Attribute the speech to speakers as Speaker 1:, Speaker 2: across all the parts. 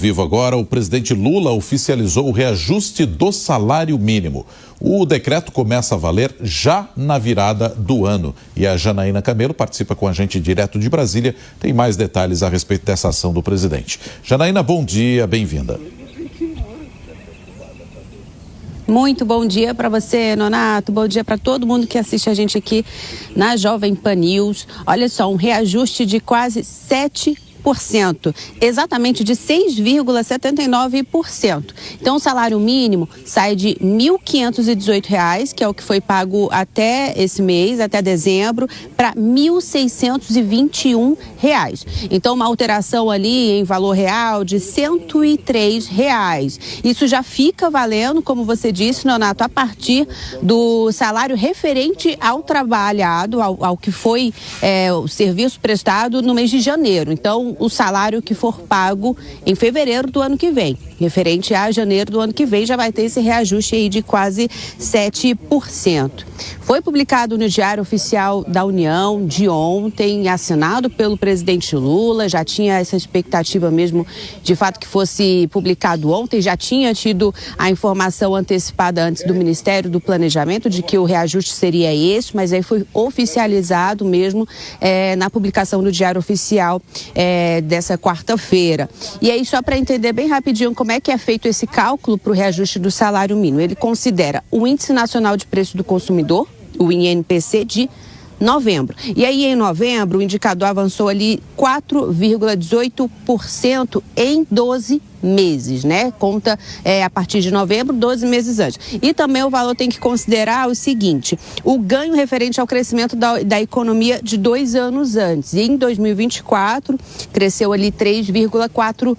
Speaker 1: Vivo agora, o presidente Lula oficializou o reajuste do salário mínimo. O decreto começa a valer já na virada do ano. E a Janaína Camelo participa com a gente direto de Brasília. Tem mais detalhes a respeito dessa ação do presidente. Janaína, bom dia, bem-vinda.
Speaker 2: Muito bom dia para você, Nonato. Bom dia para todo mundo que assiste a gente aqui na Jovem Pan News. Olha só, um reajuste de quase 7%. Exatamente de 6,79%. Então, o salário mínimo sai de R$ 1.518, que é o que foi pago até esse mês, até dezembro, para R$ 1.621. Então, uma alteração ali em valor real de R$ 103. Isso já fica valendo, como você disse, Nonato, a partir do salário referente ao trabalhado, ao que foi o serviço prestado no mês de janeiro. Então, o salário que for pago em fevereiro do ano que vem, referente a janeiro do ano que vem, já vai ter esse reajuste aí de quase 7%. Foi publicado no Diário Oficial da União de ontem, assinado pelo presidente Lula, já tinha essa expectativa mesmo de fato que fosse publicado ontem, já tinha tido a informação antecipada antes do Ministério do Planejamento de que o reajuste seria esse, mas aí foi oficializado mesmo na publicação do Diário Oficial dessa quarta-feira. E aí, só para entender bem rapidinho como é que é feito esse cálculo para o reajuste do salário mínimo, ele considera o Índice Nacional de Preço do Consumidor, o INPC, de novembro. E aí, em novembro, o indicador avançou ali 4,18% em 12 meses, né? Conta a partir de novembro, 12 meses antes. E também o valor tem que considerar o seguinte, o ganho referente ao crescimento da economia de 2 anos antes. E em 2024, cresceu ali 3,4%.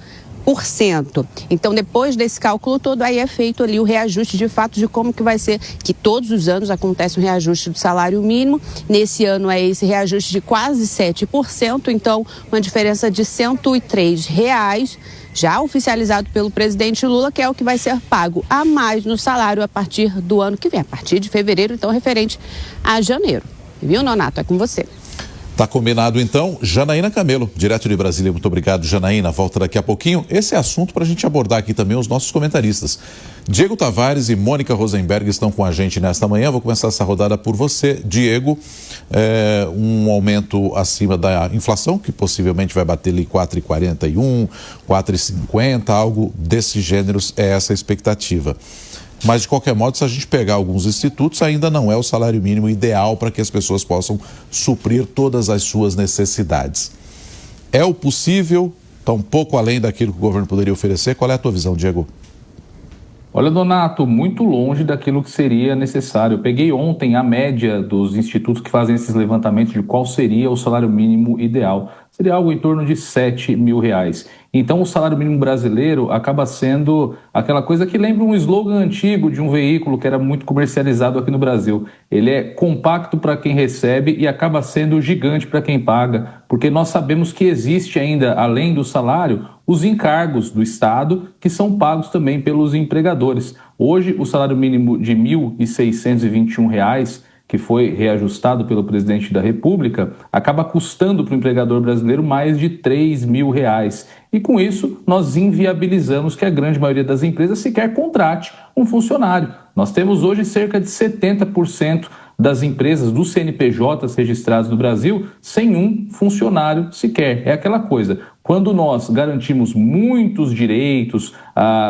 Speaker 2: Então, depois desse cálculo todo, aí é feito ali o reajuste de fato de como que vai ser, que todos os anos acontece um reajuste do salário mínimo. Nesse ano é esse reajuste de quase 7%, então uma diferença de R$ 103, já oficializado pelo presidente Lula, que é o que vai ser pago a mais no salário a partir do ano que vem, a partir de fevereiro, então referente a janeiro. Viu, Nonato? É com você.
Speaker 1: Tá combinado, então. Janaína Camelo, direto de Brasília. Muito obrigado, Janaína. Volta daqui a pouquinho. Esse é assunto para a gente abordar aqui também os nossos comentaristas. Diego Tavares e Mônica Rosenberg estão com a gente nesta manhã. Vou começar essa rodada por você, Diego. Um aumento acima da inflação, que possivelmente vai bater ali 4,41, 4,50, algo desse gênero, é essa a expectativa. Mas, de qualquer modo, se a gente pegar alguns institutos, ainda não é o salário mínimo ideal para que as pessoas possam suprir todas as suas necessidades. É o possível? Está um pouco além daquilo que o governo poderia oferecer? Qual é a tua visão, Diego?
Speaker 3: Olha, Donato, muito longe daquilo que seria necessário. Eu peguei ontem a média dos institutos que fazem esses levantamentos de qual seria o salário mínimo ideal. Seria algo em torno de R$ 7.000. Então, o salário mínimo brasileiro acaba sendo aquela coisa que lembra um slogan antigo de um veículo que era muito comercializado aqui no Brasil. Ele é compacto para quem recebe e acaba sendo gigante para quem paga, porque nós sabemos que existe ainda, além do salário, os encargos do Estado, que são pagos também pelos empregadores. Hoje, o salário mínimo de R$ 1.621, que foi reajustado pelo presidente da República, acaba custando para o empregador brasileiro mais de R$ 3.000. E com isso, nós inviabilizamos que a grande maioria das empresas sequer contrate um funcionário. Nós temos hoje cerca de 70% das empresas dos CNPJs registrados no Brasil sem um funcionário sequer. É aquela coisa, quando nós garantimos muitos direitos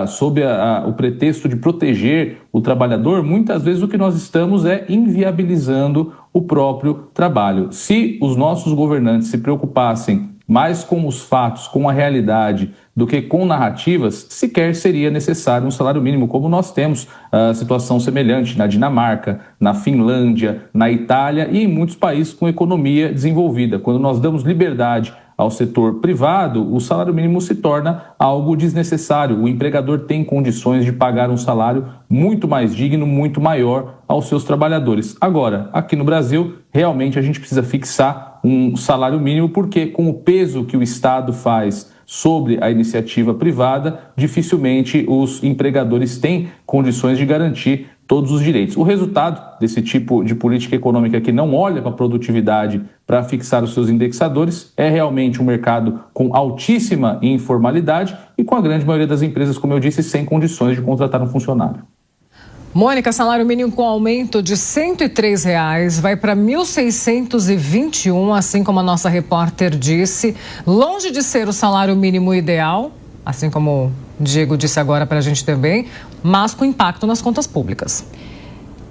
Speaker 3: sob o pretexto de proteger o trabalhador, muitas vezes o que nós estamos é inviabilizando o próprio trabalho. Se os nossos governantes se preocupassem mais com os fatos, com a realidade, do que com narrativas, sequer seria necessário um salário mínimo, como nós temos situação semelhante na Dinamarca, na Finlândia, na Itália e em muitos países com economia desenvolvida. Quando nós damos liberdade ao setor privado, o salário mínimo se torna algo desnecessário. O empregador tem condições de pagar um salário muito mais digno, muito maior aos seus trabalhadores. Agora, aqui no Brasil, realmente a gente precisa fixar um salário mínimo, porque com o peso que o Estado faz sobre a iniciativa privada, dificilmente os empregadores têm condições de garantir todos os direitos. O resultado desse tipo de política econômica que não olha para a produtividade para fixar os seus indexadores é realmente um mercado com altíssima informalidade e com a grande maioria das empresas, como eu disse, sem condições de contratar um funcionário.
Speaker 4: Mônica, salário mínimo com aumento de R$ 103 vai para R$ 1.621, assim como a nossa repórter disse. Longe de ser o salário mínimo ideal, assim como o Diego disse agora para a gente também, mas com impacto nas contas públicas.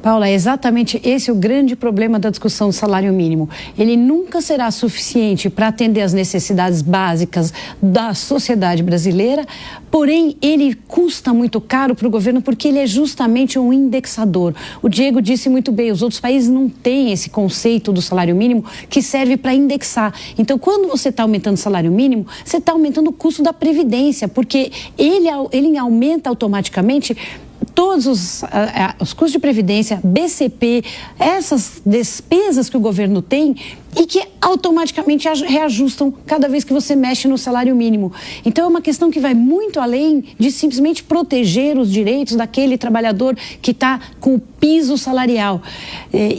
Speaker 5: Paula, é exatamente esse o grande problema da discussão do salário mínimo. Ele nunca será suficiente para atender às necessidades básicas da sociedade brasileira, porém ele custa muito caro para o governo porque ele é justamente um indexador. O Diego disse muito bem, os outros países não têm esse conceito do salário mínimo que serve para indexar. Então, quando você está aumentando o salário mínimo, você está aumentando o custo da previdência, porque ele aumenta automaticamente todos os custos de previdência, BCP, essas despesas que o governo tem e que automaticamente reajustam cada vez que você mexe no salário mínimo. Então é uma questão que vai muito além de simplesmente proteger os direitos daquele trabalhador que está com o piso salarial.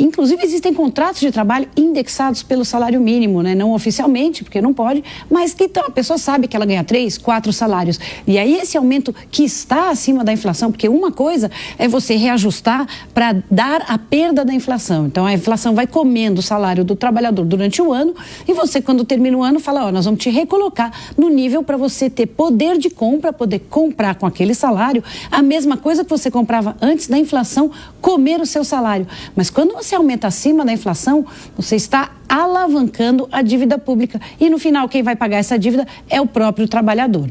Speaker 5: Inclusive existem contratos de trabalho indexados pelo salário mínimo, né? Não oficialmente, porque não pode, mas que então, a pessoa sabe que ela ganha 3, 4 salários. E aí esse aumento que está acima da inflação, porque uma coisa é você reajustar para dar a perda da inflação. Então a inflação vai comendo o salário do trabalhador durante o ano e você, quando termina o ano, fala, nós vamos te recolocar no nível para você ter poder de compra, poder comprar com aquele salário a mesma coisa que você comprava antes da inflação comer o seu salário. Mas quando você aumenta acima da inflação, você está alavancando a dívida pública e no final quem vai pagar essa dívida é o próprio trabalhador.